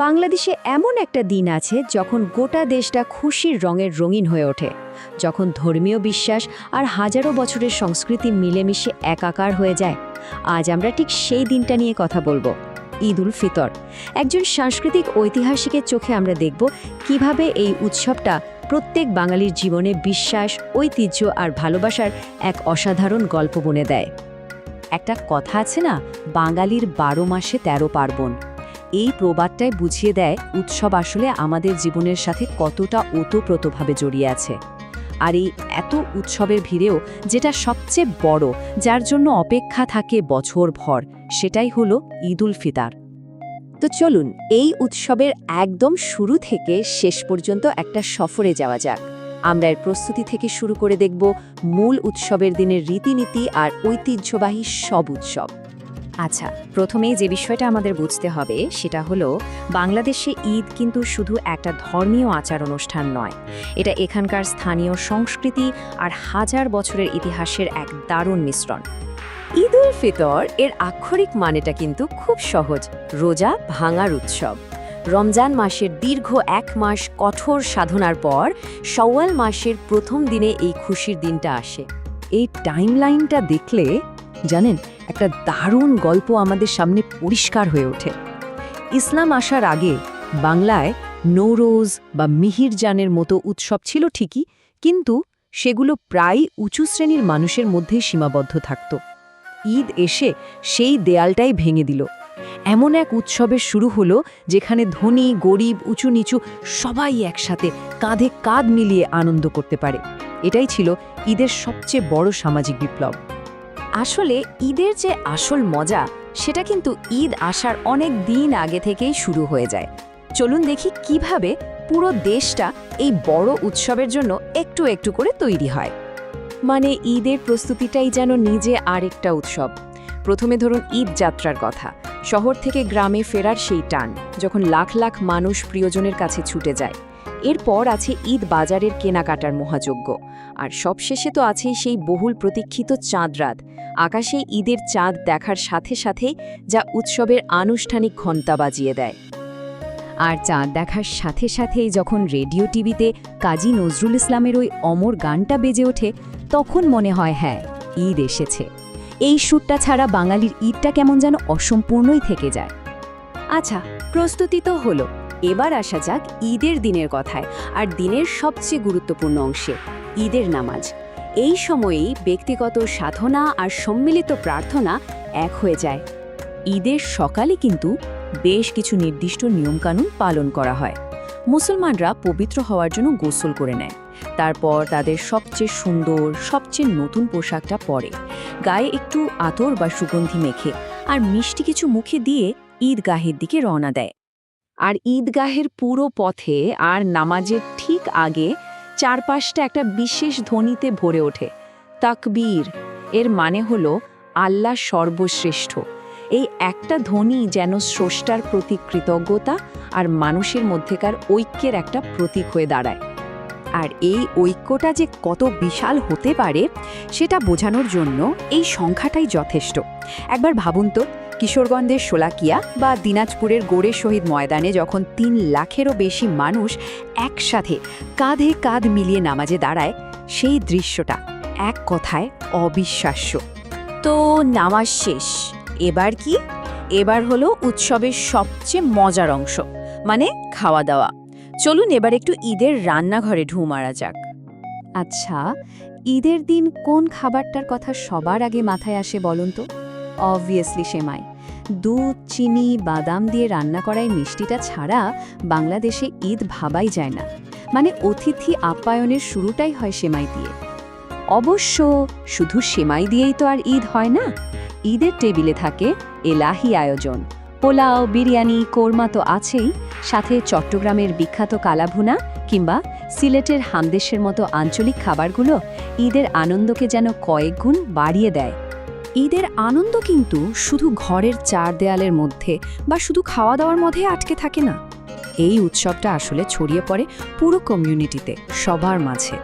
বাংলাদেশে এমন একটা দিন আছে যখন গোটা দেশটা খুশির রঙের রঙিন হয়ে ওঠে, যখন ধর্মীয় বিশ্বাস আর হাজারো বছরের সংস্কৃতি মিলেমিশে একাকার হয়ে যায়। আজ আমরা ঠিক সেই দিনটা নিয়ে কথা বলবো, ঈদ উল ফিতর। একজন সাংস্কৃতিক ঐতিহাসিকের চোখে আমরা দেখব কিভাবে এই উৎসবটা প্রত্যেক বাঙালির জীবনে বিশ্বাস, ঐতিহ্য আর ভালোবাসার এক অসাধারণ গল্প বনে দেয়। একটা কথা আছে না, বাঙালির ১২ মাসে ১৩ পার্বণ। এই প্রবাদটাই বুঝিয়ে দেয় উৎসব আসলে আমাদের জীবনের সাথে কতটা ওতপ্রোতভাবে জড়িয়ে আছে। আর এই এত উৎসবের ভিড়েও যেটা সবচেয়ে বড়, যার জন্য অপেক্ষা থাকে বছরভর, সেটাই হলো ঈদ উল ফিতর। তো চলুন এই উৎসবের একদম শুরু থেকে শেষ পর্যন্ত একটা সফরে যাওয়া যাক। আমরা এর প্রস্তুতি থেকে শুরু করে দেখব মূল উৎসবের দিনের রীতিনীতি আর ঐতিহ্যবাহী সব উৎসব। আচ্ছা, প্রথমেই যে বিষয়টা আমাদের বুঝতে হবে সেটা হলো, বাংলাদেশে ঈদ কিন্তু শুধু একটা ধর্মীয় আচার অনুষ্ঠান নয়, এটা এখানকার স্থানীয় সংস্কৃতি আর হাজার বছরের ইতিহাসের এক দারুণ মিশ্রণ। ঈদ উল ফিতর এর আক্ষরিক মানেটা কিন্তু খুব সহজ, রোজা ভাঙার উৎসব। রমজান মাসের দীর্ঘ ১ মাস কঠোর সাধনার পর শাওয়াল মাসের প্রথম দিনে এই খুশির দিনটা আসে। এই টাইমলাইনটা দেখলে জানেন, একটা দারুণ গল্প আমাদের সামনে পরিষ্কার হয়ে ওঠে। ইসলাম আসার আগে বাংলায় নৌরোজ বা মিহিরজানের মতো উৎসব ছিল ঠিকই, কিন্তু সেগুলো প্রায় উঁচু শ্রেণীর মানুষের মধ্যেই সীমাবদ্ধ থাকত। ঈদ এসে সেই দেয়ালটাই ভেঙে দিল। এমন এক উৎসবের শুরু হলো যেখানে ধনী, গরিব, উঁচু নিচু সবাই একসাথে কাঁধে কাঁধ মিলিয়ে আনন্দ করতে পারে। এটাই ছিল ঈদের সবচেয়ে বড় সামাজিক বিপ্লব। আসলে ঈদের যে আসল মজা, সেটা কিন্তু ঈদ আসার অনেক দিন আগে থেকেই শুরু হয়ে যায়। চলুন দেখি কিভাবে পুরো দেশটা এই বড় উৎসবের জন্য একটু একটু করে তৈরি হয়। মানে ঈদের প্রস্তুতিটাই যেন নিজে আরেকটা উৎসব। প্রথমে ধরুন ঈদ যাত্রার কথা। শহর থেকে গ্রামে ফেরার সেই টান, যখন লাখ লাখ মানুষ প্রিয়জনের কাছে ছুটে যায়। এরপর আছে ঈদ বাজারের কেনাকাটার মহাযজ্ঞ। আর সবশেষে তো আছেই সেই বহুল প্রতীক্ষিত চাঁদ রাত। আকাশে ঈদের চাঁদ দেখার সাথে সাথেই যা উৎসবের আনুষ্ঠানিক ঘণ্টা বাজিয়ে দেয়। আর চাঁদ দেখার সাথে সাথেই যখন রেডিও টিভিতে কাজী নজরুল ইসলামের ওই অমর গানটা বেজে ওঠে, তখন মনে হয় হ্যাঁ, ঈদ এসেছে। এই সুরটা ছাড়া বাঙালির ঈদটা কেমন যেন অসম্পূর্ণই থেকে যায়। আচ্ছা, প্রস্তুতি তো হলো, এবার আসা যাক ঈদের দিনের কথায়, আর দিনের সবচেয়ে গুরুত্বপূর্ণ অংশে, ঈদের নামাজ। এই সময়েই ব্যক্তিগত সাধনা আর সম্মিলিত প্রার্থনা এক হয়ে যায়। ঈদের সকালে কিন্তু বেশ কিছু নির্দিষ্ট নিয়মকানুন পালন করা হয়। মুসলমানরা পবিত্র হওয়ার জন্য গোসল করে নেয়, তারপর তাদের সবচেয়ে সুন্দর, সবচেয়ে নতুন পোশাকটা পরে, গায়ে একটু আতর বা সুগন্ধি মেখে আর মিষ্টি কিছু মুখে দিয়ে ঈদগাহের দিকে রওনা দেয়। আর ঈদগাহের পুরো পথে আর নামাজের ঠিক আগে চারপাশটা একটা বিশেষ ধ্বনিতে ভরে ওঠে, তাকবীর। এর মানে হলো আল্লাহ সর্বশ্রেষ্ঠ। এই একটা ধ্বনি যেন স্রষ্টার প্রতি কৃতজ্ঞতা আর মানুষের মধ্যেকার ঐক্যের একটা প্রতীক হয়ে দাঁড়ায়। আর এই ঐক্যটা যে কত বিশাল হতে পারে সেটা বোঝানোর জন্য এই সংখ্যাটাই যথেষ্ট। একবার ভাবুন তো, কিশোরগঞ্জের শোলাকিয়া বা দিনাজপুরের গোড়ে শহীদ ময়দানে যখন ৩ লাখেরও বেশি মানুষ একসাথে কাঁধে কাঁধ মিলিয়ে নামাজে দাঁড়ায়, সেই দৃশ্যটা এক কথায় অবিশ্বাস্য। তো নামাজ শেষ, এবার কি? এবার হলো উৎসবের সবচেয়ে মজার অংশ, মানে খাওয়া দাওয়া। চলুন এবার একটু ঈদের রান্নাঘরে ঢু মারা যাক। আচ্ছা, ঈদের দিন কোন খাবারটার কথা সবার আগে মাথায় আসে বলুন তো? অবভিয়াসলি সেমাই। দুধ, চিনি, বাদাম দিয়ে রান্না করা এই মিষ্টিটা ছাড়া বাংলাদেশে ঈদ ভাবাই যায় না। মানে অতিথি আপ্যায়নের শুরুটাই হয় সেমাই দিয়ে। অবশ্য শুধু সেমাই দিয়েই তো আর ঈদ হয় না। ঈদের টেবিলে থাকে এলাহি আয়োজন। পোলাও, বিরিয়ানি, কোরমা তো আছেই, সাথে চট্টগ্রামের বিখ্যাত কালাভুনা কিংবা সিলেটের হামদেশের মতো আঞ্চলিক খাবারগুলো ঈদের আনন্দকে যেন কয়েক গুণ বাড়িয়ে দেয়। ঈদের আনন্দ কিন্তু শুধু ঘরের চার দেয়ালের মধ্যে বা শুধু খাওয়া দাওয়ার মধ্যে আটকে থাকে না। এই উৎসবটা আসলে ছড়িয়ে পড়ে পুরো কমিউনিটিতে, সবার মাঝে।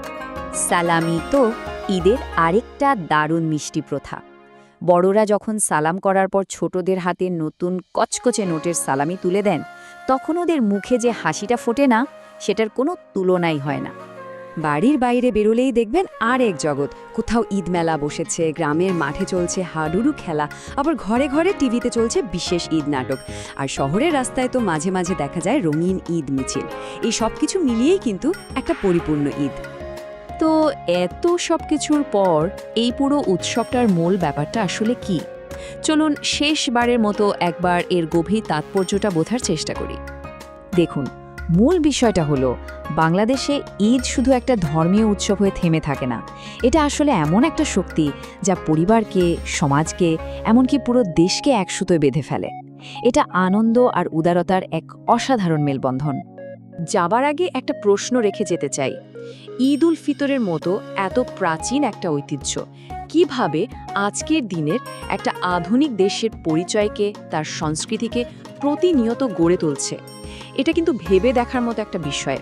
সালামি তো ঈদের আরেকটা দারুণ মিষ্টি প্রথা। বড়রা যখন সালাম করার পর ছোটদের হাতে নতুন কচকচে নোটের সালামি তুলে দেন, তখন ওদের মুখে যে হাসিটা ফোটে না, সেটার কোনো তুলনাই হয় না। বাড়ির বাইরে বেরোলেই দেখবেন আর এক জগৎ। কোথাও ঈদ মেলা বসেছে, গ্রামের মাঠে চলছে হাডুডু খেলা, আবার ঘরে ঘরে টিভিতে চলছে বিশেষ ঈদ নাটক। আর শহরের রাস্তায় তো মাঝে মাঝে দেখা যায় রঙিন ঈদ মিছিল। এই সব কিছু মিলিয়েই কিন্তু একটা পরিপূর্ণ ঈদ। তো এত সব কিছুর পর এই পুরো উৎসবটার মূল ব্যাপারটা আসলে কি? চলুন শেষবারের মতো একবার এর গভীর তাৎপর্যটা বোঝার চেষ্টা করি। দেখুন, মূল বিষয়টা হলো বাংলাদেশে ঈদ শুধু একটা ধর্মীয় উৎসব হয়ে থেমে থাকে না। এটা আসলে এমন একটা শক্তি যা পরিবারকে, সমাজকে, এমনকি পুরো দেশকে এক সুতোয় বেঁধে ফেলে। এটা আনন্দ আর উদারতার এক অসাধারণ মেলবন্ধন। যাবার আগে একটা প্রশ্ন রেখে যেতে চাই। ঈদ উল ফিতরের মতো এত প্রাচীন একটা ঐতিহ্য কিভাবে আজকের দিনের একটা আধুনিক দেশের পরিচয়কে, তার সংস্কৃতিকে প্রতিনিয়ত গড়ে তুলছে? এটা কিন্তু ভেবে দেখার মতো একটা বিষয়।